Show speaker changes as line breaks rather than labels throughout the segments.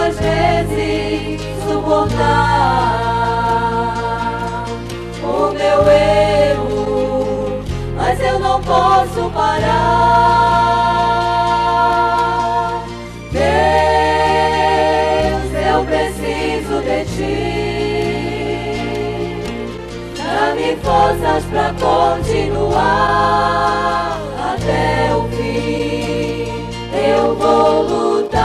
duas vezes suportar o meu erro, mas eu não posso parar. Deus, eu preciso de ti, dá-me forças pra continuar até o fim. Eu vou lutar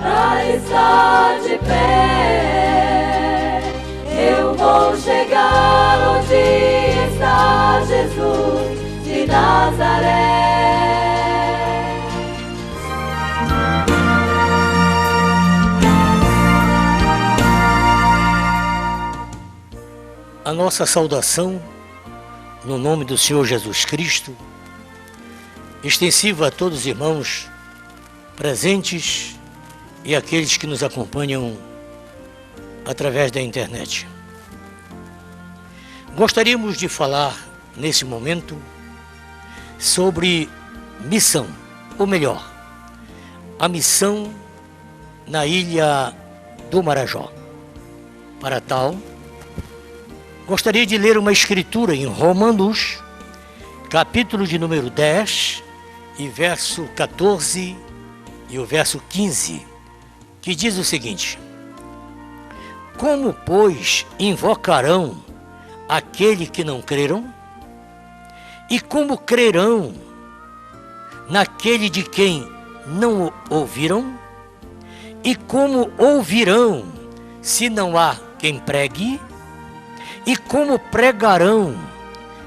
pra estar de pé. Eu vou chegar onde está Jesus de Nazaré.
A nossa saudação, no nome do Senhor Jesus Cristo, extensiva a todos os irmãos presentes e aqueles que nos acompanham através da internet. Gostaríamos de falar, nesse momento, sobre missão, ou melhor, a missão na ilha do Marajó. Para tal, gostaria de ler uma escritura em Romanos, capítulo de número 10, e verso 14 e o verso 15, que diz o seguinte: como, pois, invocarão aquele que não creram? E como crerão naquele de quem não ouviram? E como ouvirão se não há quem pregue? E como pregarão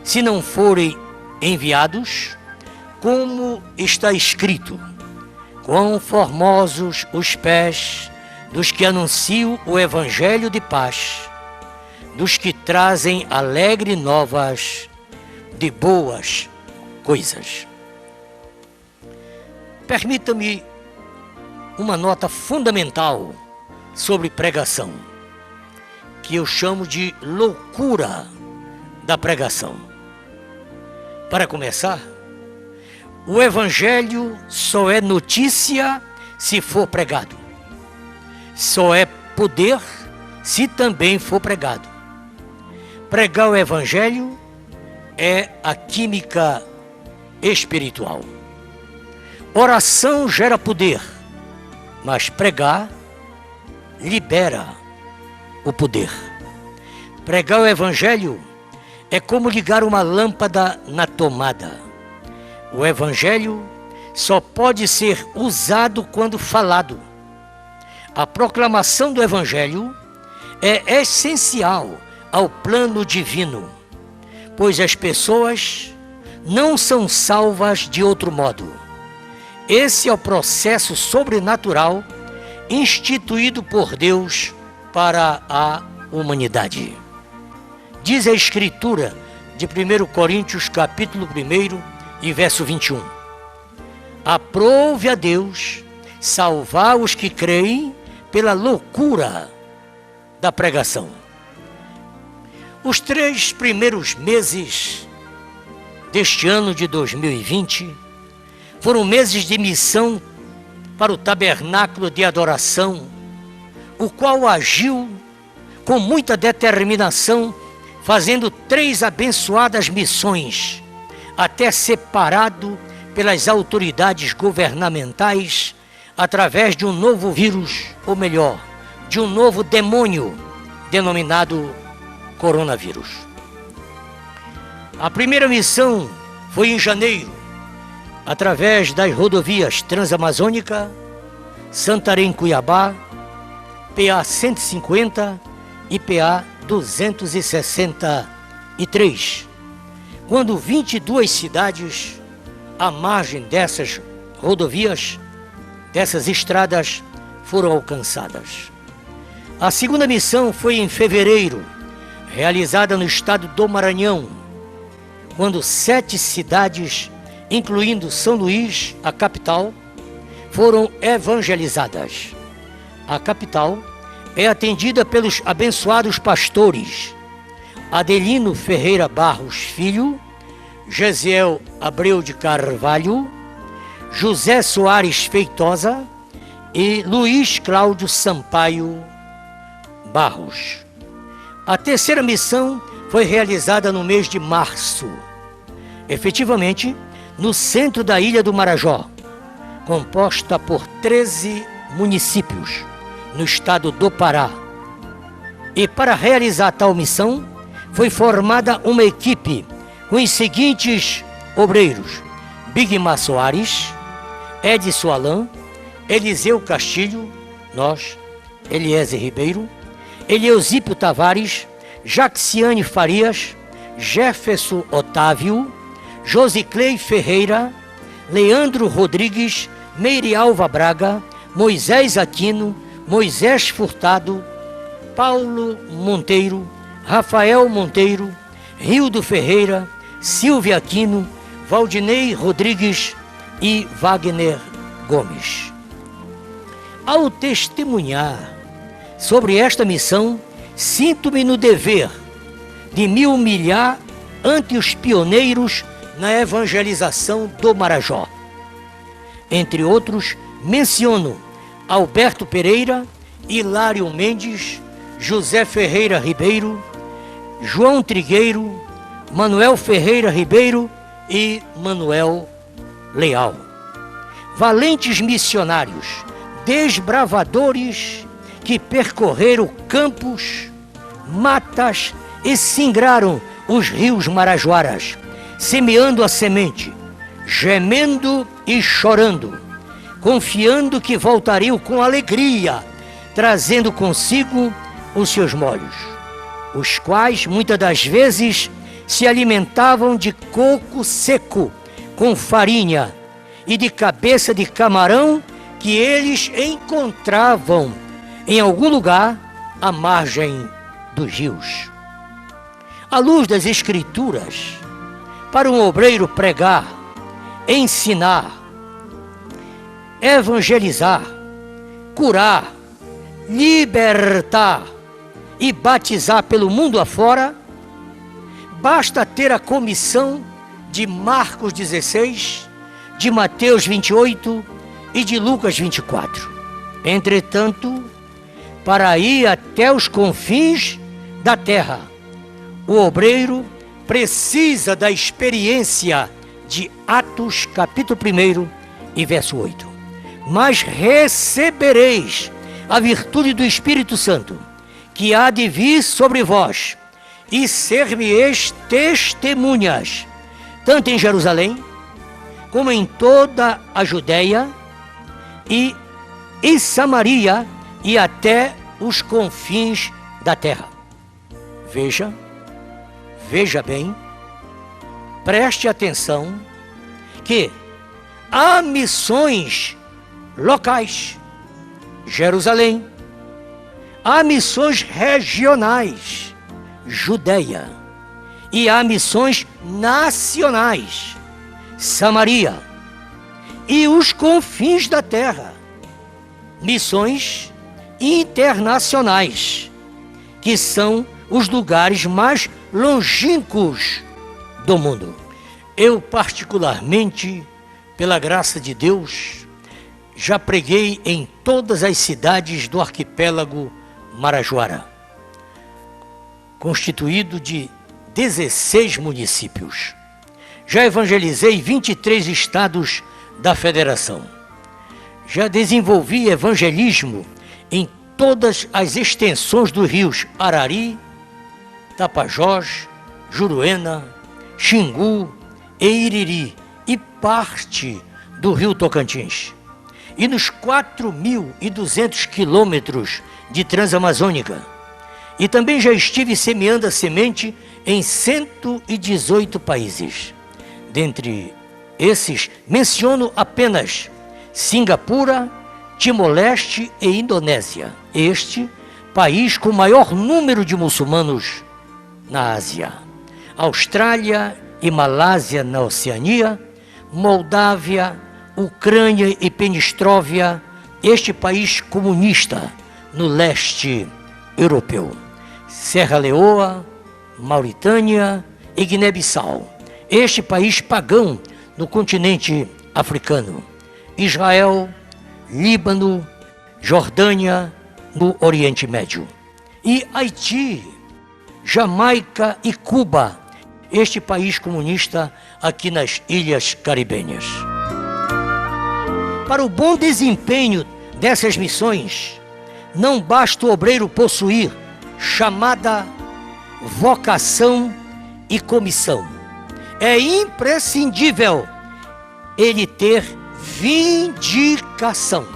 se não forem enviados? Como está escrito: quão formosos os pés dos que anunciam o evangelho de paz, dos que trazem alegre novas de boas coisas. Permita-me uma nota fundamental sobre pregação, que eu chamo de loucura da pregação. Para começar, o evangelho só é notícia se for pregado. Só é poder se também for pregado. Pregar o evangelho é a química espiritual. Oração gera poder, mas pregar libera o poder. Pregar o evangelho é como ligar uma lâmpada na tomada. O evangelho só pode ser usado quando falado. A proclamação do evangelho é essencial ao plano divino, pois as pessoas não são salvas de outro modo. Esse é o processo sobrenatural instituído por Deus para a humanidade. Diz a Escritura de 1 Coríntios capítulo 1 e verso 21. Aprove a Deus salvar os que creem pela loucura da pregação. Os 3 primeiros meses deste ano de 2020 foram meses de missão para o tabernáculo de adoração, o qual agiu com muita determinação, fazendo 3 abençoadas missões, até separado pelas autoridades governamentais através de um novo vírus, ou melhor, de um novo demônio denominado coronavírus. A primeira missão foi em janeiro, através das rodovias Transamazônica, Santarém-Cuiabá, PA 150 e PA 263, quando 22 cidades à margem dessas rodovias, dessas estradas, foram alcançadas. A segunda missão foi em fevereiro, realizada no estado do Maranhão, quando 7 cidades, incluindo São Luís, a capital, foram evangelizadas. A capital é atendida pelos abençoados pastores Adelino Ferreira Barros Filho, Gesiel Abreu de Carvalho, José Soares Feitosa e Luiz Cláudio Sampaio Barros. A terceira missão foi realizada no mês de março, efetivamente no centro da ilha do Marajó, composta por 13 municípios no estado do Pará. E para realizar tal missão, foi formada uma equipe com os seguintes obreiros: Bigmar Soares, Edson Alain, Eliseu Castilho, nós, Eliezer Ribeiro, Eleusípio Tavares, Jaxiane Farias, Jefferson Otávio, Josiclei Ferreira, Leandro Rodrigues, Meirialva Braga, Moisés Aquino, Moisés Furtado, Paulo Monteiro, Rafael Monteiro, Rildo Ferreira, Silvia Aquino, Valdinei Rodrigues e Wagner Gomes. Ao testemunhar sobre esta missão, sinto-me no dever de me humilhar ante os pioneiros na evangelização do Marajó. Entre outros, menciono Alberto Pereira, Hilário Mendes, José Ferreira Ribeiro, João Trigueiro, Manuel Ferreira Ribeiro e Manuel Leal. Valentes missionários, desbravadores que percorreram campos, matas e singraram os rios marajoaras, semeando a semente, gemendo e chorando, confiando que voltariam com alegria, trazendo consigo os seus molhos, os quais muitas das vezes se alimentavam de coco seco com farinha e de cabeça de camarão que eles encontravam em algum lugar à margem dos rios. À luz das Escrituras, para um obreiro pregar, ensinar, evangelizar, curar, libertar e batizar pelo mundo afora, basta ter a comissão de Marcos 16, de Mateus 28 e de Lucas 24. Entretanto, para ir até os confins da terra, o obreiro precisa da experiência de Atos capítulo 1 e verso 8. Mas recebereis a virtude do Espírito Santo, que há de vir sobre vós, e ser-me-eis testemunhas, tanto em Jerusalém, como em toda a Judéia e em Samaria e até os confins da terra. Veja bem, preste atenção que há missões locais, Jerusalém, há missões regionais, Judéia, e há missões nacionais, Samaria, e os confins da terra, missões internacionais, que são os lugares mais longínquos do mundo. Eu, particularmente, pela graça de Deus, já preguei em todas as cidades do arquipélago Marajoara, constituído de 16 municípios. Já evangelizei 23 estados da federação. Já desenvolvi evangelismo em todas as extensões dos rios Arari, Tapajós, Juruena, Xingu e Iriri e parte do rio Tocantins. E nos 4.200 quilômetros de Transamazônica. E também já estive semeando a semente em 118 países. Dentre esses, menciono apenas Singapura, Timor-Leste e Indonésia. Este país com o maior número de muçulmanos na Ásia. Austrália e Malásia na Oceania, Moldávia, Ucrânia e Penistróvia, este país comunista no leste europeu. Serra Leoa, Mauritânia e Guiné-Bissau, este país pagão no continente africano. Israel, Líbano, Jordânia, no Oriente Médio. E Haiti, Jamaica e Cuba, este país comunista aqui nas Ilhas Caribenhas. Para o bom desempenho dessas missões, não basta o obreiro possuir chamada, vocação e comissão. É imprescindível ele ter vindicação.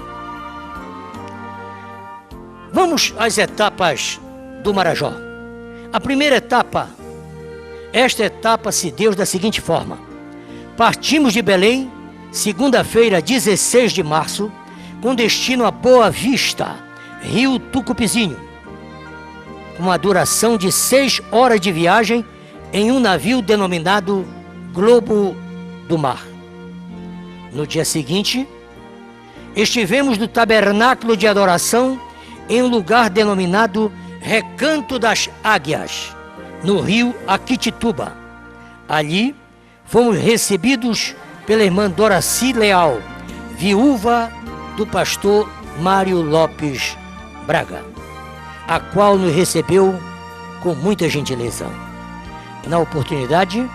Vamos às etapas do Marajó. A primeira etapa, esta etapa se deu da seguinte forma: partimos de Belém, segunda-feira, 16 de março, com destino a Boa Vista, Rio Tucupizinho, com uma duração de 6 horas de viagem em um navio denominado Globo do Mar. No dia seguinte, estivemos no tabernáculo de adoração em um lugar denominado Recanto das Águias, no rio Aquitituba. Ali, fomos recebidos pela irmã Doraci Leal, viúva do pastor Mário Lopes Braga, a qual nos recebeu com muita gentileza. Na oportunidade,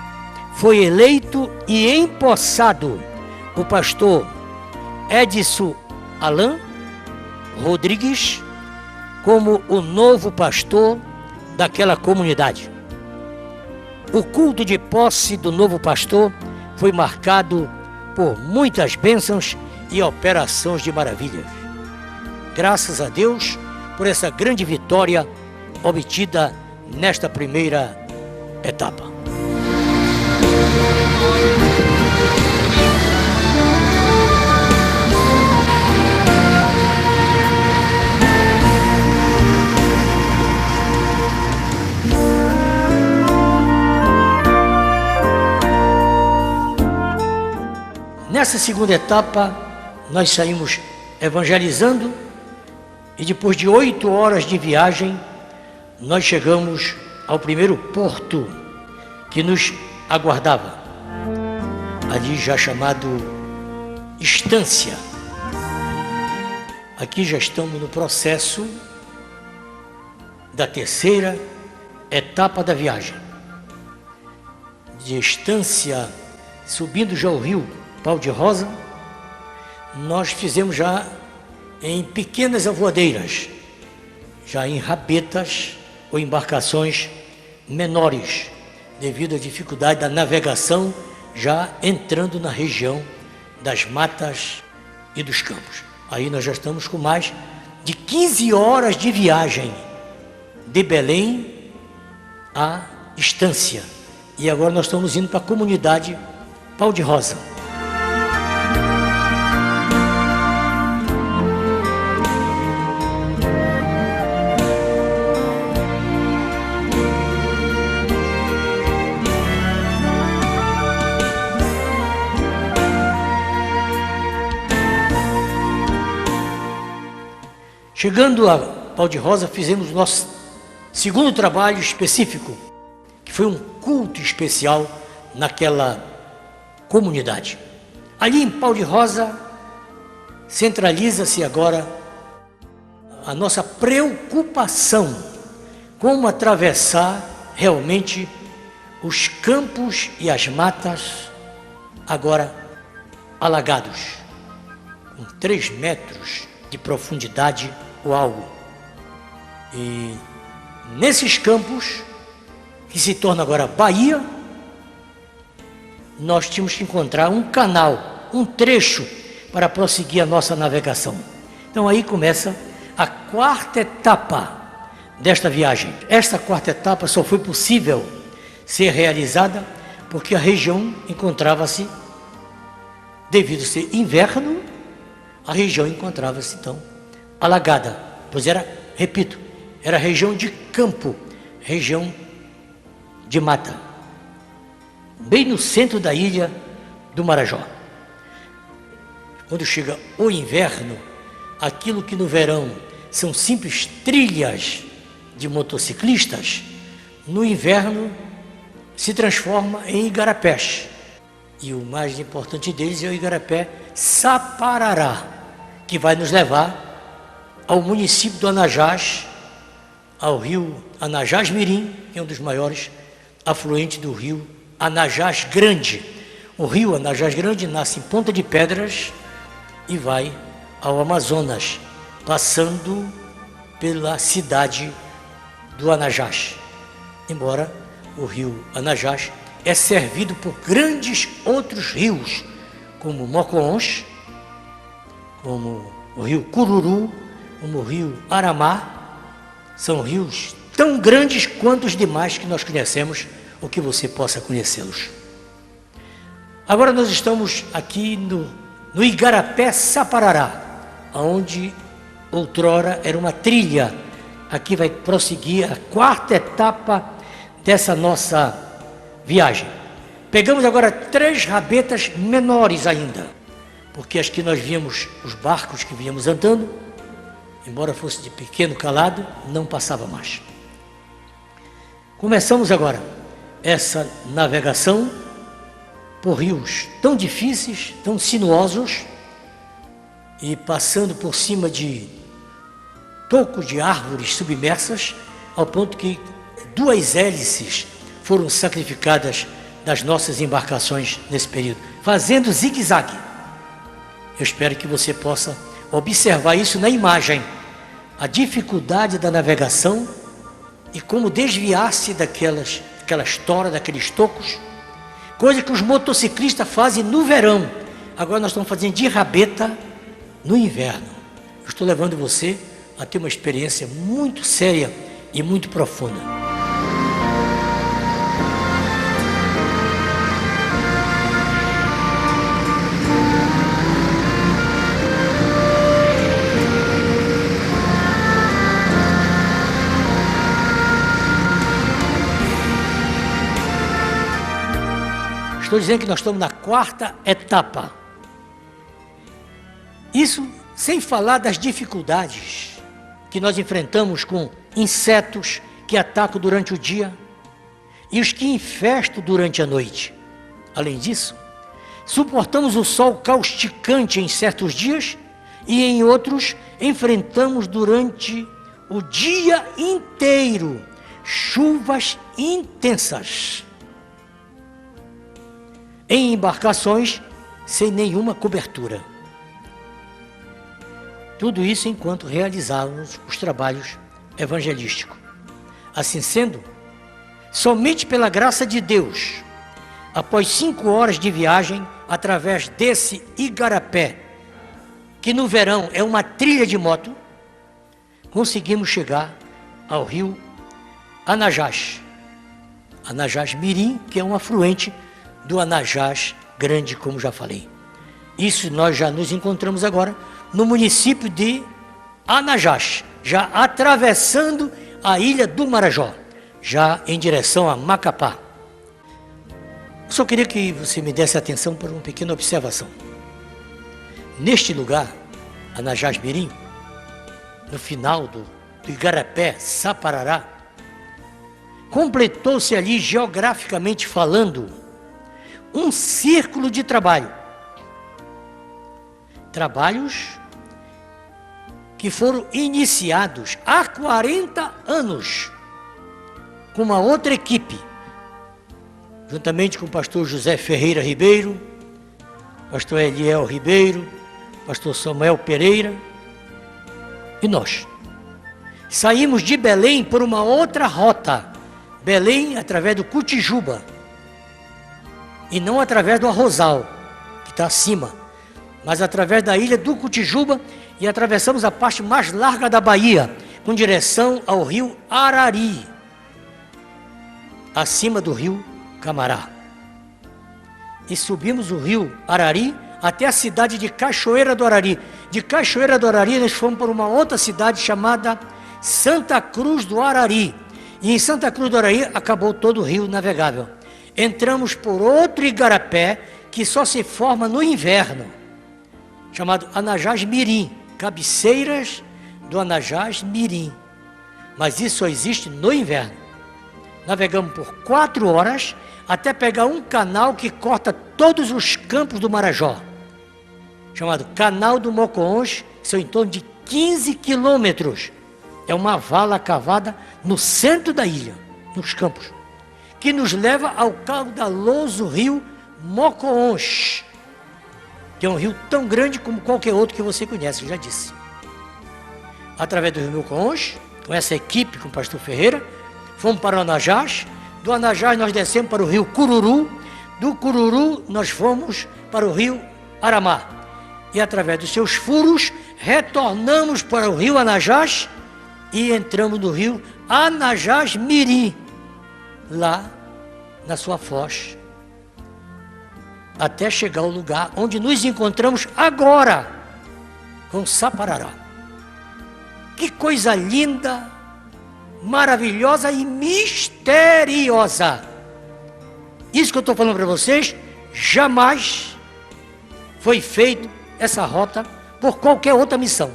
foi eleito e empossado o pastor Edson Alain Rodrigues como o novo pastor daquela comunidade. O culto de posse do novo pastor foi marcado por muitas bênçãos e operações de maravilhas. Graças a Deus por essa grande vitória obtida nesta primeira etapa. Nessa segunda etapa, nós saímos evangelizando e depois de 8 horas de viagem, nós chegamos ao primeiro porto que nos aguardava, ali já chamado Estância. Aqui já estamos no processo da terceira etapa da viagem. De Estância, subindo já o rio Pau de Rosa, nós fizemos já em pequenas avoadeiras, já em rabetas ou embarcações menores, devido à dificuldade da navegação, já entrando na região das matas e dos campos. Aí nós já estamos com mais de 15 horas de viagem de Belém à Estância. E agora nós estamos indo para a comunidade Pau de Rosa. Chegando a Pau de Rosa, fizemos nosso segundo trabalho específico, que foi um culto especial naquela comunidade. Ali em Pau de Rosa, centraliza-se agora a nossa preocupação como atravessar realmente os campos e as matas agora alagados, com 3 metros de profundidade ou algo. E nesses campos, que se torna agora Bahia, nós tínhamos que encontrar um canal, um trecho para prosseguir a nossa navegação. Então aí começa a quarta etapa desta viagem. Esta quarta etapa só foi possível ser realizada porque a região encontrava-se, devido a ser inverno, a região encontrava-se então alagada, pois era, repito, era região de campo, região de mata, bem no centro da ilha do Marajó. Quando chega o inverno, aquilo que no verão são simples trilhas de motociclistas, no inverno se transforma em igarapés. E o mais importante deles é o igarapé Saparará, que vai nos levar ao município do Anajás, ao rio Anajás Mirim, que é um dos maiores afluentes do rio Anajás Grande. O rio Anajás Grande nasce em Ponta de Pedras e vai ao Amazonas, passando pela cidade do Anajás. Embora o rio Anajás é servido por grandes outros rios, como Mocoons, como o rio Cururu, como o rio Aramá. São rios tão grandes quanto os demais que nós conhecemos, ou que você possa conhecê-los. Agora nós estamos aqui no Igarapé Saparará, onde outrora era uma trilha. Aqui vai prosseguir a quarta etapa dessa nossa viagem. Pegamos agora 3 rabetas menores ainda, porque as que nós víamos, os barcos que víamos andando, embora fosse de pequeno calado, não passava mais. Começamos agora essa navegação por rios tão difíceis, tão sinuosos, e passando por cima de tocos de árvores submersas, ao ponto que 2 hélices foram sacrificadas das nossas embarcações nesse período, fazendo zigue-zague. Eu espero que você possa observar isso na imagem, a dificuldade da navegação e como desviar-se daquelas toras, daqueles tocos, coisa que os motociclistas fazem no verão. Agora nós estamos fazendo de rabeta no inverno. Eu estou levando você a ter uma experiência muito séria e muito profunda. Estou dizendo que nós estamos na quarta etapa. Isso sem falar das dificuldades que nós enfrentamos com insetos que atacam durante o dia e os que infestam durante a noite. Além disso, suportamos o sol causticante em certos dias e em outros enfrentamos durante o dia inteiro chuvas intensas em embarcações sem nenhuma cobertura. Tudo isso enquanto realizávamos os trabalhos evangelísticos. Assim sendo, somente pela graça de Deus, após 5 horas de viagem através desse Igarapé, que no verão é uma trilha de moto, conseguimos chegar ao rio Anajás, Anajás Mirim, que é um afluente do Anajás Grande, como já falei. Isso nós já nos encontramos agora no município de Anajás, já atravessando a ilha do Marajó, já em direção a Macapá. Eu só queria que você me desse atenção para uma pequena observação. Neste lugar, Anajás Mirim, no final do Igarapé Saparará, completou-se ali, geograficamente falando, um círculo de trabalho. Trabalhos que foram iniciados há 40 anos com uma outra equipe, juntamente com o pastor José Ferreira Ribeiro, pastor Eliel Ribeiro, pastor Samuel Pereira e nós. Saímos de Belém por uma outra rota, Belém através do Cutijuba, e não através do Arrozal, que está acima, mas através da ilha do Cutijuba, e atravessamos a parte mais larga da Bahia, com direção ao rio Arari, acima do rio Camará. E subimos o rio Arari até a cidade de Cachoeira do Arari. De Cachoeira do Arari nós fomos para uma outra cidade chamada Santa Cruz do Arari. E em Santa Cruz do Arari acabou todo o rio navegável. Entramos por outro Igarapé que só se forma no inverno, chamado Anajás Mirim, cabeceiras do Anajás Mirim. Mas isso só existe no inverno. Navegamos por 4 horas até pegar um canal que corta todos os campos do Marajó, chamado Canal do Mocoons, que são em torno de 15 quilômetros. É uma vala cavada no centro da ilha, nos campos, que nos leva ao caudaloso rio Mocoonche, que é um rio tão grande como qualquer outro que você conhece, eu já disse. Através do rio Mocoonche, com essa equipe, com o pastor Ferreira, fomos para o Anajás. Do Anajás nós descemos para o rio Cururu. Do Cururu nós fomos para o rio Aramá. E através dos seus furos, retornamos para o rio Anajás e entramos no rio Anajás Mirim, lá na sua foz, até chegar ao lugar onde nos encontramos agora, com Saparará. Que coisa linda, maravilhosa e misteriosa. Isso que eu estou falando para vocês, jamais foi feito essa rota por qualquer outra missão.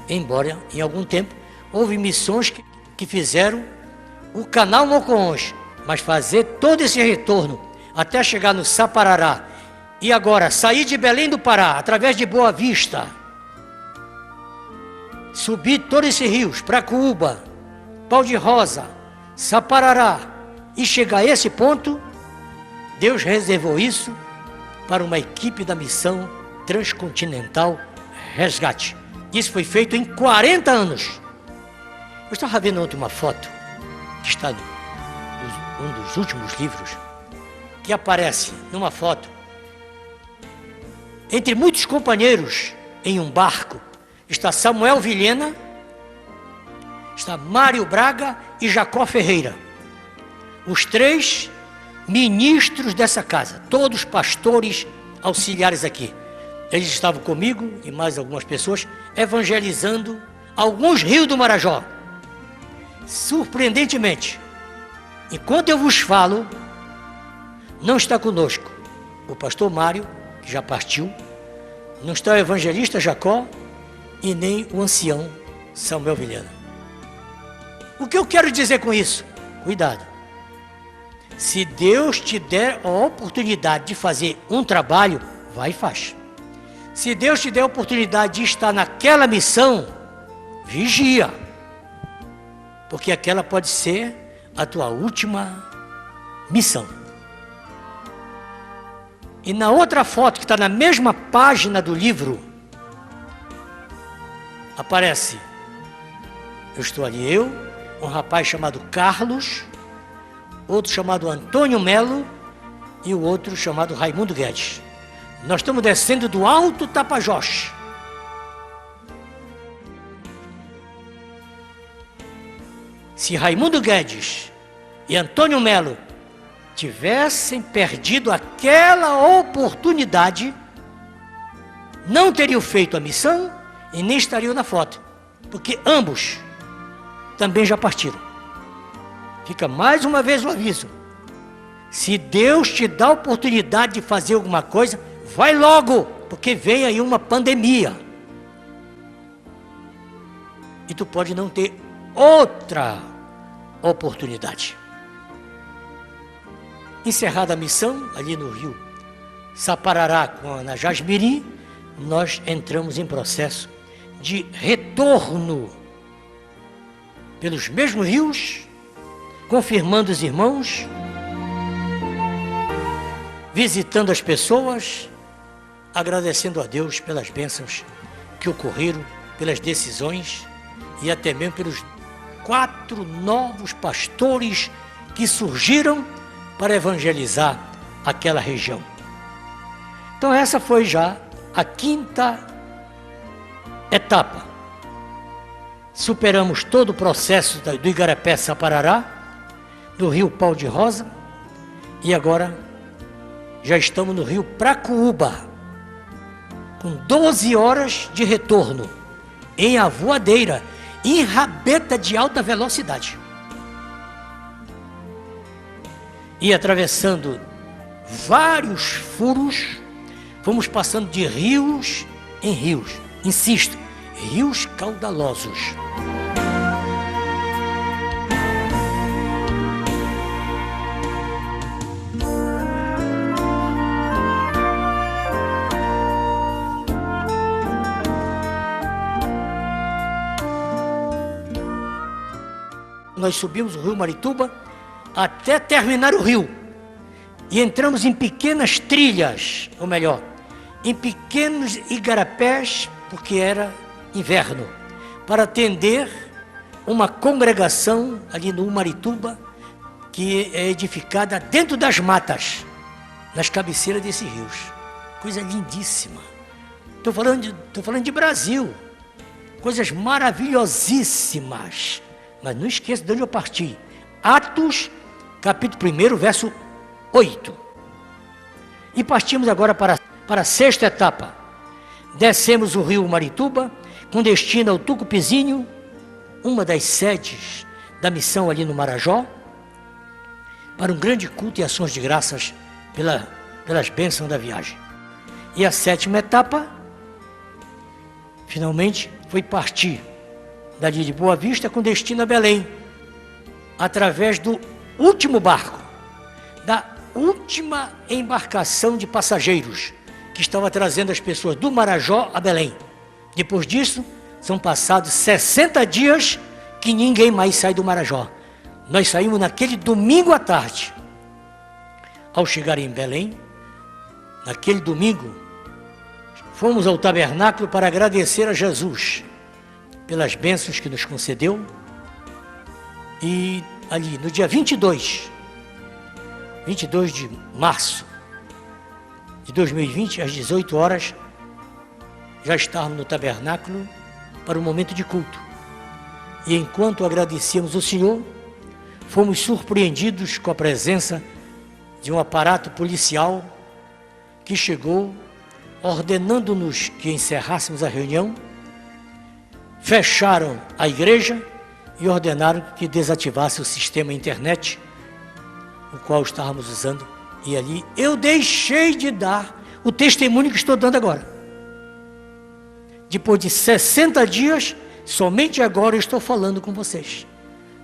Embora, em algum tempo, houve missões que fizeram o canal Mocoonche, mas fazer todo esse retorno até chegar no Saparará e agora sair de Belém do Pará, através de Boa Vista, subir todos esses rios, Pracuúba, Pau de Rosa, Saparará e chegar a esse ponto, Deus reservou isso para uma equipe da missão transcontinental Resgate. Isso foi feito em 40 anos. Eu estava vendo ontem uma foto, que está em um dos últimos livros, que aparece numa foto, entre muitos companheiros em um barco, está Samuel Vilhena, está Mário Braga e Jacó Ferreira. Os 3 ministros dessa casa, todos pastores auxiliares aqui. Eles estavam comigo e mais algumas pessoas evangelizando alguns rios do Marajó. Surpreendentemente, enquanto eu vos falo, não está conosco o pastor Mário, que já partiu, não está o evangelista Jacó e nem o ancião Samuel Vilhena. O que eu quero dizer com isso? Cuidado. Se Deus te der a oportunidade de fazer um trabalho, vai e faz. Se Deus te der a oportunidade de estar naquela missão, vigia. Porque aquela pode ser a tua última missão. E na outra foto, que está na mesma página do livro, aparece, eu estou ali, um rapaz chamado Carlos, outro chamado Antônio Melo e o outro chamado Raimundo Guedes. Nós estamos descendo do Alto Tapajós. Se Raimundo Guedes e Antônio Melo tivessem perdido aquela oportunidade, não teriam feito a missão e nem estariam na foto, porque ambos também já partiram. Fica mais uma vez o aviso: se Deus te dá a oportunidade de fazer alguma coisa, vai logo, porque vem aí uma pandemia. E tu pode não ter outra oportunidade. Encerrada a missão, ali no rio Saparará com a Anajás Mirim, nós entramos em processo de retorno pelos mesmos rios, confirmando os irmãos, visitando as pessoas, agradecendo a Deus pelas bênçãos que ocorreram, pelas decisões e até mesmo pelos 4 novos pastores que surgiram para evangelizar aquela região. Então essa foi já a 5ª etapa. Superamos todo o processo do Igarapé Saparará, do rio Pau de Rosa, e agora já estamos no rio Pracuúba, com 12 horas de retorno, em avoadeira, em rabeta de alta velocidade. E atravessando vários furos, fomos passando de rios em rios. Insisto, rios caudalosos. nós subimos o rio Maurituba até terminar o rio. E entramos em pequenas trilhas, ou melhor, em pequenos igarapés, porque era inverno, para atender uma congregação ali no Maurituba, que é edificada dentro das matas, nas cabeceiras desses rios. Coisa lindíssima. Estou falando de Brasil. Coisas maravilhosíssimas. Mas não esqueça de onde eu parti. Atos, capítulo 1, verso 8. E partimos agora para a sexta etapa. Descemos o rio Maurituba, com destino ao Tucupizinho, uma das sedes da missão ali no Marajó, para um grande culto e ações de graças pelas bênçãos da viagem. E a sétima etapa, finalmente, foi partir dali de Boa Vista com destino a Belém, através do último barco, da última embarcação de passageiros, que estava trazendo as pessoas do Marajó a Belém. Depois disso, são passados 60 dias que ninguém mais sai do Marajó. Nós saímos naquele domingo à tarde. Ao chegar em Belém, naquele domingo, fomos ao tabernáculo para agradecer a Jesus pelas bênçãos que nos concedeu. E ali, no dia 22 de março de 2020, às 18 horas, já estávamos no tabernáculo para o momento de culto. E enquanto agradecíamos o Senhor, fomos surpreendidos com a presença de um aparato policial que chegou ordenando-nos que encerrássemos a reunião, fecharam a igreja e ordenaram que desativasse o sistema internet, o qual estávamos usando. E ali eu deixei de dar o testemunho que estou dando agora. Depois de 60 dias, somente agora eu estou falando com vocês,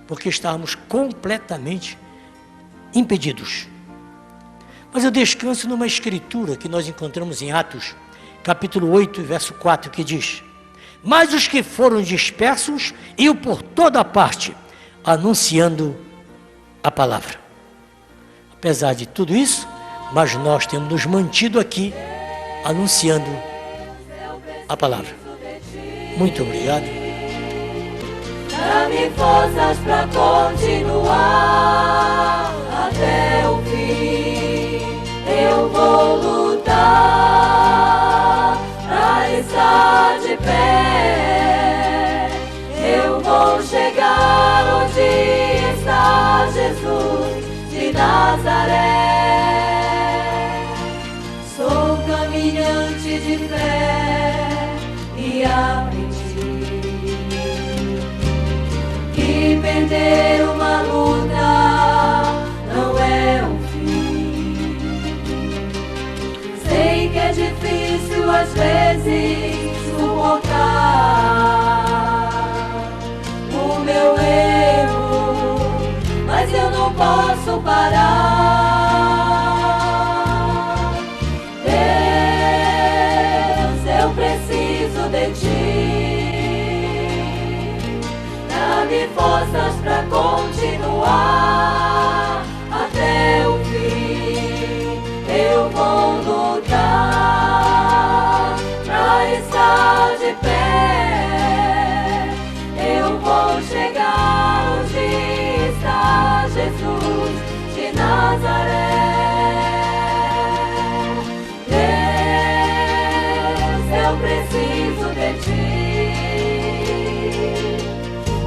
porque estávamos completamente impedidos. Mas eu descanso numa escritura que nós encontramos em Atos, capítulo 8, verso 4, que diz: mas os que foram dispersos iam por toda parte, anunciando a palavra. Apesar de tudo isso, mas nós temos nos mantido aqui, anunciando a palavra. Muito obrigado.
Dá-me forças para continuar até o fim. Eu vou lutar para estar de pé. Eu vou chegar onde está Jesus de Nazaré. Sou caminhante de fé e aprendi que perder uma luta não é um fim. Sei que é difícil às vezes suportar o meu erro, mas eu não posso parar. Deus, eu preciso de ti. Dá-me forças para continuar até o fim. Eu vou lutar para estar de pé. Eu vou chegar onde está Jesus de Nazaré. Deus, eu preciso de ti.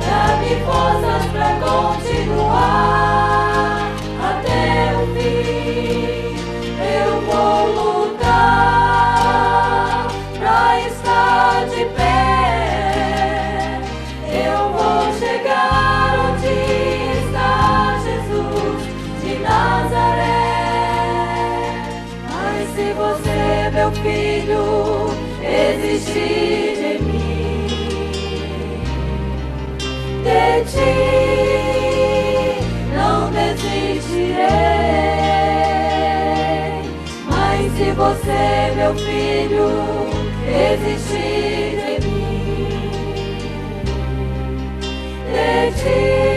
Dá-me forças para continuar até o fim. Eu vou lutar para estar de pé. Eu vou chegar onde está Jesus de Nazaré. Mas se você, meu filho, desistir de mim, de ti não desistirei. Mas se você, meu filho, desistir de mim, de ti